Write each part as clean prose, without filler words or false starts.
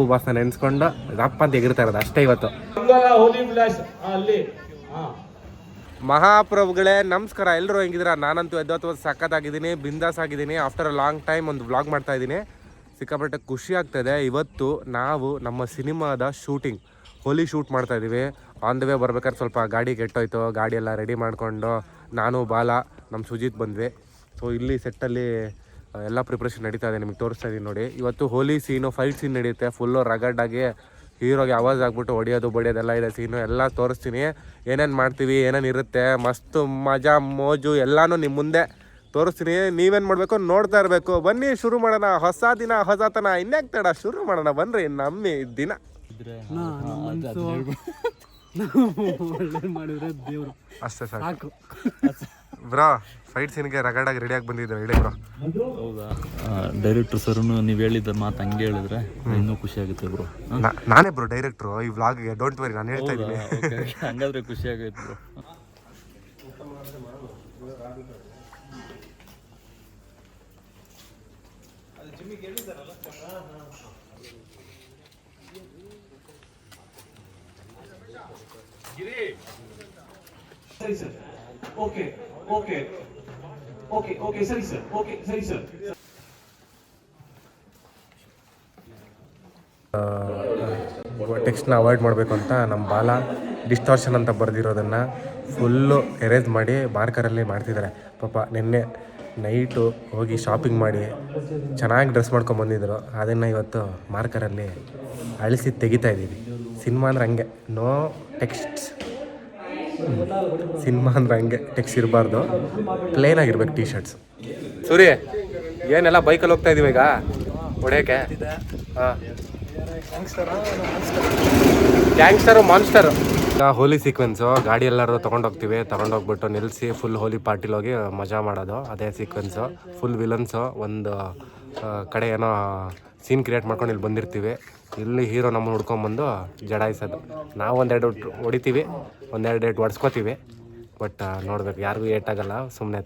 ಅಪ್ಪು ಬಾಸ್ನ ನೆನೆಸ್ಕೊಂಡು ರಪ್ಪ ಅಂತ ಎಗಿರ್ತಾ ಇರೋದು ಅಷ್ಟೇ ಇವತ್ತು. ಮಹಾಪ್ರಭುಗಳೇ ನಮಸ್ಕಾರ, ಎಲ್ಲರೂ ಹೆಂಗಿದ್ದೀರಾ? ನಾನಂತೂ ಎದ್ದೊತ್ತು ಸಖತ್ತಾಗಿದ್ದೀನಿ, ಬಿಂದಾಸ್ ಆಗಿದ್ದೀನಿ. ಆಫ್ಟರ್ ಅ ಲಾಂಗ್ ಟೈಮ್ ಒಂದು ವ್ಲಾಗ್ ಮಾಡ್ತಾ ಇದ್ದೀನಿ. ಸಿಕ್ಕಾಪಟ್ಟೆ ಖುಷಿ ಆಗ್ತಾಯಿದೆ. ಇವತ್ತು ನಾವು ನಮ್ಮ ಸಿನಿಮಾದ ಶೂಟಿಂಗ್, ಹೋಲಿ ಶೂಟ್ ಮಾಡ್ತಾ ಇದ್ದೀವಿ. ಆನ್ ದ ವೇ ಬರ್ಬೇಕಾದ್ರೆ ಸ್ವಲ್ಪ ಗಾಡಿ ಕೆಟ್ಟೋಯ್ತು, ಗಾಡಿ ಎಲ್ಲ ರೆಡಿ ಮಾಡಿಕೊಂಡು ನಾನು ಬಾಲ ನಮ್ಮ ಸುಜಿತ್ ಬಂದ್ವಿ. ಸೊ ಇಲ್ಲಿ ಸೆಟ್ಟಲ್ಲಿ ಎಲ್ಲ ಪ್ರಿಪ್ರೇಷನ್ ನಡೀತಾ ಇದೆ, ನಿಮಗೆ ತೋರಿಸ್ತಾ ಇದ್ದೀನಿ ನೋಡಿ. ಇವತ್ತು ಹೋಲಿ ಸೀನು, ಫೈಟ್ ಸೀನ್ ನಡೆಯುತ್ತೆ. ಫುಲ್ಲು ರಗಡ್ಡಾಗಿ ಹೀರೋಗೆ ಆವಾಜ್ ಆಗ್ಬಿಟ್ಟು ಹೊಡಿಯೋದು ಬಡಿಯೋದೆಲ್ಲ ಇದೆ ಸೀನು, ಎಲ್ಲ ತೋರಿಸ್ತೀನಿ. ಏನೇನು ಮಾಡ್ತೀವಿ, ಏನೇನು ಇರುತ್ತೆ, ಮಸ್ತು ಮಜಾ ಮೋಜು ಎಲ್ಲನೂ ನಿಮ್ಮ ಮುಂದೆ ತೋರಿಸ್ತೀನಿ. ನೀವೇನು ಮಾಡಬೇಕು ನೋಡ್ತಾ ಇರಬೇಕು. ಬನ್ನಿ ಶುರು ಮಾಡೋಣ. ಹೊಸ ದಿನ ಹೊಸತನ, ಇನ್ಯಾಕೆ ತಡ, ಶುರು ಮಾಡೋಣ ಬನ್ರಿ. ನಮ್ಮಿ ದಿನ ಅಷ್ಟೇ ಸಾಕು ಬ್ರೋ. ಫೈಟ್ ಸೀನ್ಗೆ ರಗಡಾಗಿ ರೆಡಿಯಾಗಿ ಬಂದಿದ್ದಾರೆ, ಹೇಳಿ ಬ್ರೋ. ಹೌದಾ? ಡೈರೆಕ್ಟರ್ ಸರ್ ನೀವು ಹೇಳಿದ ಮಾತು ಹಂಗೆ ಹೇಳಿದ್ರೆ ಇನ್ನೂ ಖುಷಿ ಆಗುತ್ತೆ ಬ್ರೋ. ನಾನೇ ಬ್ರೋ ಡೈರೆಕ್ಟ್ರು ಈ ವ್ಲಾಗ್ಗೆ, ಡೋಂಟ್ ವರಿ, ನಾನು ಹೇಳ್ತಾ ಇದ್ದೀನಿ. ಹಂಗಾದ್ರೆ ಖುಷಿ ಆಗೈತೆ ಬ್ರೋ. ಸರಿ sir, okay okay okay okay ಸರಿ ಸರ್, ಓಕೆ ಸರಿ ಸರ್. ಟೆಕ್ಸ್ಟ್ನ ಅವಾಯ್ಡ್ ಮಾಡಬೇಕು ಅಂತ ನಮ್ಮ ಬಾಲ ಡಿಸ್ಟಾರ್ಷನ್ ಅಂತ ಬರೆದಿರೋದನ್ನು ಫುಲ್ಲು ಎರೇಸ್ ಮಾಡಿ ಮಾರ್ಕರಲ್ಲಿ ಮಾಡ್ತಿದ್ದಾರೆ. ಪಾಪ ನಿನ್ನೆ ನೈಟು ಹೋಗಿ ಶಾಪಿಂಗ್ ಮಾಡಿ ಚೆನ್ನಾಗಿ ಡ್ರೆಸ್ ಮಾಡ್ಕೊಂಡು ಬಂದಿದ್ದರು. ಅದನ್ನು ಇವತ್ತು ಮಾರ್ಕರಲ್ಲಿ ಅಳಿಸಿ ತೆಗಿತಾ ಇದ್ದೀವಿ. ಸಿನಿಮಾ ಅಂದ್ರೆ ಹಂಗೆ, ನೋ ಟೆಕ್ಸ್ಟ್ಸ್. ಸಿನಿಮಾ ಅಂದ್ರೆ ಹಂಗೆ, ಟೆಕ್ಸ್ಟ್ ಇರಬಾರ್ದು, ಪ್ಲೇನ್ ಆಗಿರ್ಬೇಕು ಟೀ ಶರ್ಟ್ಸ್. ಸೂರಿ ಏನೆಲ್ಲ ಬೈಕಲ್ಲಿ ಹೋಗ್ತಾ ಇದೀವಿ ಈಗ ಹೊಡೆಯೋಕ್ಕೆ. ಹಾಂ, ಗ್ಯಾಂಗ್ಸ್ಟರು ಮಾನ್ಸ್ಟರು. ಈಗ ಹೋಲಿ ಸೀಕ್ವೆನ್ಸು, ಗಾಡಿ ಎಲ್ಲರೂ ತೊಗೊಂಡೋಗ್ಬಿಟ್ಟು ನಿಲ್ಲಿಸಿ ಫುಲ್ ಹೋಲಿ ಪಾರ್ಟಿಲಿ ಹೋಗಿ ಮಜಾ ಮಾಡೋದು, ಅದೇ ಸೀಕ್ವೆನ್ಸು. ಫುಲ್ ವಿಲನ್ಸು ಒಂದು ಕಡೆ ಏನೋ ಸೀನ್ ಕ್ರಿಯೇಟ್ ಮಾಡ್ಕೊಂಡು ಇಲ್ಲಿ ಬಂದಿರ್ತೀವಿ. ಇಲ್ಲಿ ಹೀರೋ ನಮ್ಮನ್ನು ಹುಡ್ಕೊಂಬಂದು ಜಡಾಯಿಸೋದು. ನಾವು ಒಂದೆರಡು ಹೊಡಿತೀವಿ, ಒಂದೆರಡು ಏಟ್ ಹೊಡ್ಸ್ಕೊತೀವಿ. ಬಟ್ ನೋಡ್ಬೇಕು, ಯಾರಿಗೂ ಏಟಾಗಲ್ಲ, ಸುಮ್ಮನೆ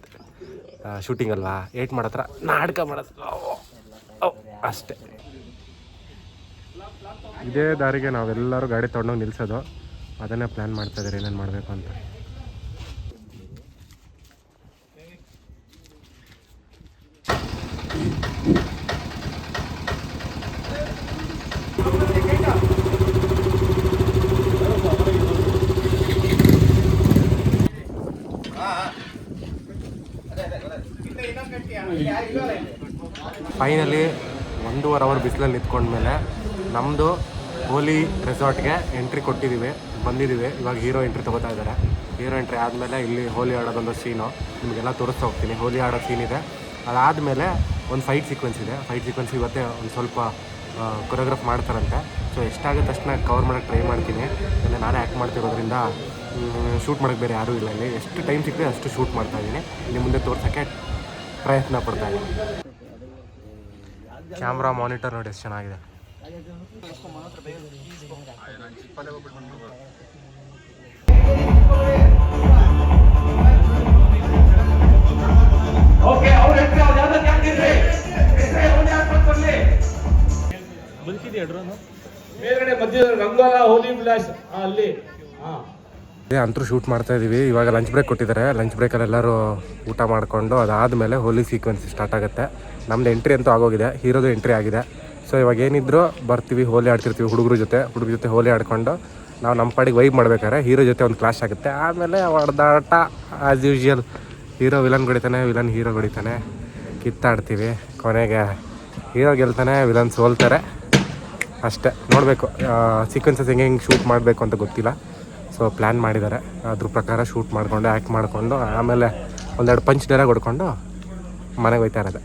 ಶೂಟಿಂಗ್ ಅಲ್ವಾ, ಏಟ್ ಮಾಡತ್ರ ನಾಟಕ ಮಾಡೋದು ಅಷ್ಟೇ. ಇದೇ ದಾರಿಗೆ ನಾವೆಲ್ಲರೂ ಗಾಡಿ ತೊಗೊಂಡೋಗಿ ನಿಲ್ಲಿಸೋದು. ಅದನ್ನೇ ಪ್ಲ್ಯಾನ್ ಮಾಡ್ತಾಯಿದ್ದಾರೆ, ಏನೇನು ಮಾಡಬೇಕು ಅಂತ. ಫೈನಲಿ 1.5 ಅವರ್ ಬಿಸಿಲಲ್ಲಿ ನಿಂತ್ಕೊಂಡ್ಮೇಲೆ ನಮ್ಮದು ಹೋಲಿ ರೆಸಾರ್ಟ್ಗೆ ಎಂಟ್ರಿ ಕೊಟ್ಟಿದ್ದೀವಿ, ಬಂದಿದ್ದೀವಿ. ಇವಾಗ ಹೀರೋ ಎಂಟ್ರಿ ತೊಗೋತಾ ಇದ್ದಾರೆ. ಹೀರೋ ಎಂಟ್ರಿ ಆದಮೇಲೆ ಇಲ್ಲಿ ಹೋಲಿ ಆಡೋದೊಂದು ಸೀನು ನಿಮಗೆಲ್ಲ ತೋರಿಸ್ತಾ ಹೋಗ್ತೀನಿ. ಹೋಲಿ ಆಡೋ ಸೀನ್ ಇದೆ. ಅದಾದಮೇಲೆ ಒಂದು ಫೈಟ್ ಸೀಕ್ವೆನ್ಸ್ ಇದೆ. ಫೈಟ್ ಸೀಕ್ವೆನ್ಸ್ ಇವತ್ತೇ ಒಂದು ಸ್ವಲ್ಪ ಕೊರಿಯೋಗ್ರಾಫ್ ಮಾಡ್ತಾರಂತೆ. ಸೊ ಎಷ್ಟಾಗುತ್ತೆ ಅಷ್ಟನ್ನ ಕವರ್ ಮಾಡೋಕ್ಕೆ ಟ್ರೈ ಮಾಡ್ತೀನಿ. ಅಂದರೆ ನಾನೇ ಆ್ಯಕ್ಟ್ ಮಾಡ್ತಿರೋದ್ರಿಂದ ಶೂಟ್ ಮಾಡೋಕ್ಕೆ ಬೇರೆ ಯಾರೂ ಇಲ್ಲ. ಇಲ್ಲಿ ಎಷ್ಟು ಟೈಮ್ ಸಿಗ್ತದೆ ಅಷ್ಟು ಶೂಟ್ ಮಾಡ್ತಾಯಿದ್ದೀನಿ. ನಿಮ್ಮ ಮುಂದೆ ತೋರ್ಸೋಕ್ಕೆ ಪ್ರಯತ್ನ ಪಡ್ತಾಯಿದ್ದೀನಿ. ಕ್ಯಾಮ್ರಾ ಮಾನಿಟರ್ ನೋಡಿ ಎಷ್ಟು ಚೆನ್ನಾಗಿದೆ. ಅಂತೂ ಶೂಟ್ ಮಾಡ್ತಾ ಇದೀವಿ. ಇವಾಗ ಲಂಚ್ ಬ್ರೇಕ್ ಕೊಟ್ಟಿದ್ದಾರೆ. ಲಂಚ್ ಬ್ರೇಕಲ್ಲಿ ಎಲ್ಲರೂ ಊಟ ಮಾಡಿಕೊಂಡು ಅದಾದಮೇಲೆ ಹೋಲಿ ಸೀಕ್ವೆನ್ಸ್ ಸ್ಟಾರ್ಟ್ ಆಗುತ್ತೆ. ನಮ್ದು ಎಂಟ್ರಿ ಅಂತೂ ಆಗೋಗಿದೆ, ಹೀರೋದು ಎಂಟ್ರಿ ಆಗಿದೆ. ಸೊ ಇವಾಗ ಏನಿದ್ರು ಬರ್ತೀವಿ, ಹೋಲಿ ಆಡ್ತಿರ್ತೀವಿ ಹುಡುಗರ ಜೊತೆ ಹೋಲಿ ಆಡ್ಕೊಂಡು ನಾವು ನಮ್ಮ ಪಾಡಿಗೆ ವೈಬ್ ಮಾಡ್ಬೇಕಾದ್ರೆ ಹೀರೋ ಜೊತೆ ಒಂದು ಕ್ಲಾಶ್ ಆಗುತ್ತೆ. ಆಮೇಲೆ ಹೊಡೆದಾಟ ಆ್ಯಸ್ ಯೂಶ್ವಲ್. ಹೀರೋ ವಿಲನ್ ಹೊಡಿತಾನೆ, ವಿಲನ್ ಹೀರೋ ಹೊಡಿತಾನೆ, ಕಿತ್ತಾಡ್ತೀವಿ. ಕೊನೆಗೆ ಹೀರೋ ಗೆಲ್ತಾನೆ, ವಿಲನ್ ಸೋಲ್ತಾರೆ. ಅಷ್ಟೇ. ನೋಡಬೇಕು ಸೀಕ್ವೆನ್ಸಸ್ ಹೆಂಗೆ ಶೂಟ್ ಮಾಡಬೇಕು ಅಂತ ಗೊತ್ತಿಲ್ಲ. ಸೊ ಪ್ಲ್ಯಾನ್ ಮಾಡಿದ್ದಾರೆ, ಅದ್ರ ಪ್ರಕಾರ ಶೂಟ್ ಮಾಡಿಕೊಂಡು ಆ್ಯಕ್ಟ್ ಮಾಡಿಕೊಂಡು ಆಮೇಲೆ ಒಂದೆರಡು ಪಂಚ್ ಡೈಲಾಗ್ ಹೊಡ್ಕೊಂಡು ಮನೆಗೆ ಹೋಯ್ತಾ ಇರೋದೆ.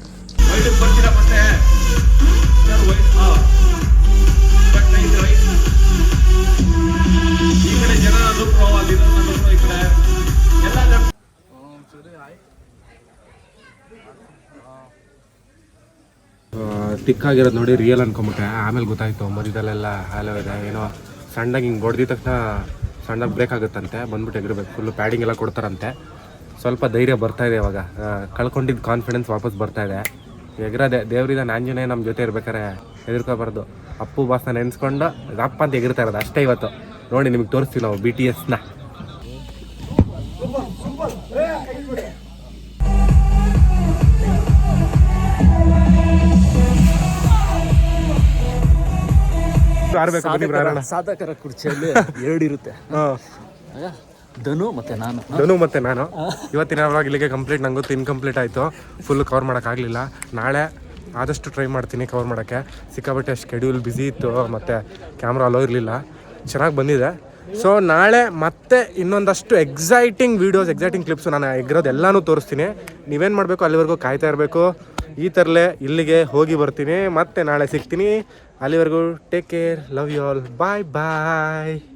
ತಿಕ್ಕಾಗಿರೋದು ನೋಡಿ ರಿಯಲ್ ಅನ್ಕೊಂಬಿಟ್ಟೆ. ಆಮೇಲೆ ಗೊತ್ತಾಯಿತು ಮಧ್ಯದಲ್ಲೆಲ್ಲ ಹ್ಯಾಲೋ ಇದೆ, ಏನೋ ಸಣ್ಣದಾಗಿ ಹಿಂಗೆ ಹೊಡೆದಿದ ತಕ್ಷಣ ಸಣ್ಣದಾಗಿ ಬ್ರೇಕ್ ಆಗುತ್ತಂತೆ, ಬಂದ್ಬಿಟ್ಟು ಎಗಿರ್ಬೇಕು. ಫುಲ್ಲು ಪ್ಯಾಡಿಂಗ್ ಎಲ್ಲ ಕೊಡ್ತಾರಂತೆ. ಸ್ವಲ್ಪ ಧೈರ್ಯ ಬರ್ತಾಯಿದೆ ಇವಾಗ, ಕಳ್ಕೊಂಡಿದ್ದು ಕಾನ್ಫಿಡೆನ್ಸ್ ವಾಪಸ್ ಬರ್ತಾಯಿದೆ. ಎಗರದೆ ದೇವ್ರಿದ ಆಂಜನೇಯ ನಮ್ಮ ಜೊತೆ ಇರ್ಬೇಕಾರೆ ಹೆದರ್ಕೋಬಾರ್ದು. ಅಪ್ಪು ಬಾಸ್ನ ನೆನೆಸ್ಕೊಂಡು ರಪ್ಪ ಅಂತ ಎಗಿರ್ತಾ ಇರೋದು ಅಷ್ಟೇ ಇವತ್ತು. ನೋಡಿ ನಿಮಗೆ ತೋರಿಸ್ತೀವಿ ನಾವು BTSನ. ಸಾಧಕರ ಕುರ್ಚಿಯಲ್ಲಿ 2 ಇರುತ್ತೆ, ಧನು ಮತ್ತೆ ನಾನು. ಇವತ್ತಿನ ವ್ಲಾಗ್ ಇಲ್ಲಿಗೆ ಕಂಪ್ಲೀಟ್. ನಂಗೊತ್ತು ಇನ್ಕಂಪ್ಲೀಟ್ ಆಯಿತು, ಫುಲ್ ಕವರ್ ಮಾಡೋಕ್ಕಾಗಲಿಲ್ಲ. ನಾಳೆ ಆದಷ್ಟು ಟ್ರೈ ಮಾಡ್ತೀನಿ ಕವರ್ ಮಾಡೋಕ್ಕೆ. ಸಿಕ್ಕಾಬಟ್ಟೆ ಶೆಡ್ಯೂಲ್ ಬ್ಯುಸಿ ಇತ್ತು ಮತ್ತು ಕ್ಯಾಮ್ರಾ ಅಲೋ ಇರಲಿಲ್ಲ. ಚೆನ್ನಾಗಿ ಬಂದಿದೆ. ಸೊ ನಾಳೆ ಮತ್ತೆ ಇನ್ನೊಂದಷ್ಟು ಎಕ್ಸೈಟಿಂಗ್ ವೀಡಿಯೋಸ್, ಎಕ್ಸೈಟಿಂಗ್ ಕ್ಲಿಪ್ಸು ನಾನು ಎಗ್ರೋದು ಎಲ್ಲನೂ ತೋರಿಸ್ತೀನಿ. ನೀವೇನು ಮಾಡಬೇಕು, ಅಲ್ಲಿವರೆಗೂ ಕಾಯ್ತಾ ಇರಬೇಕು. ಈ ಥರಲೇ ಇಲ್ಲಿಗೆ ಹೋಗಿ ಬರ್ತೀನಿ, ಮತ್ತೆ ನಾಳೆ ಸಿಗ್ತೀನಿ. ಅಲ್ಲಿವರೆಗೂ take care, love you all, bye bye.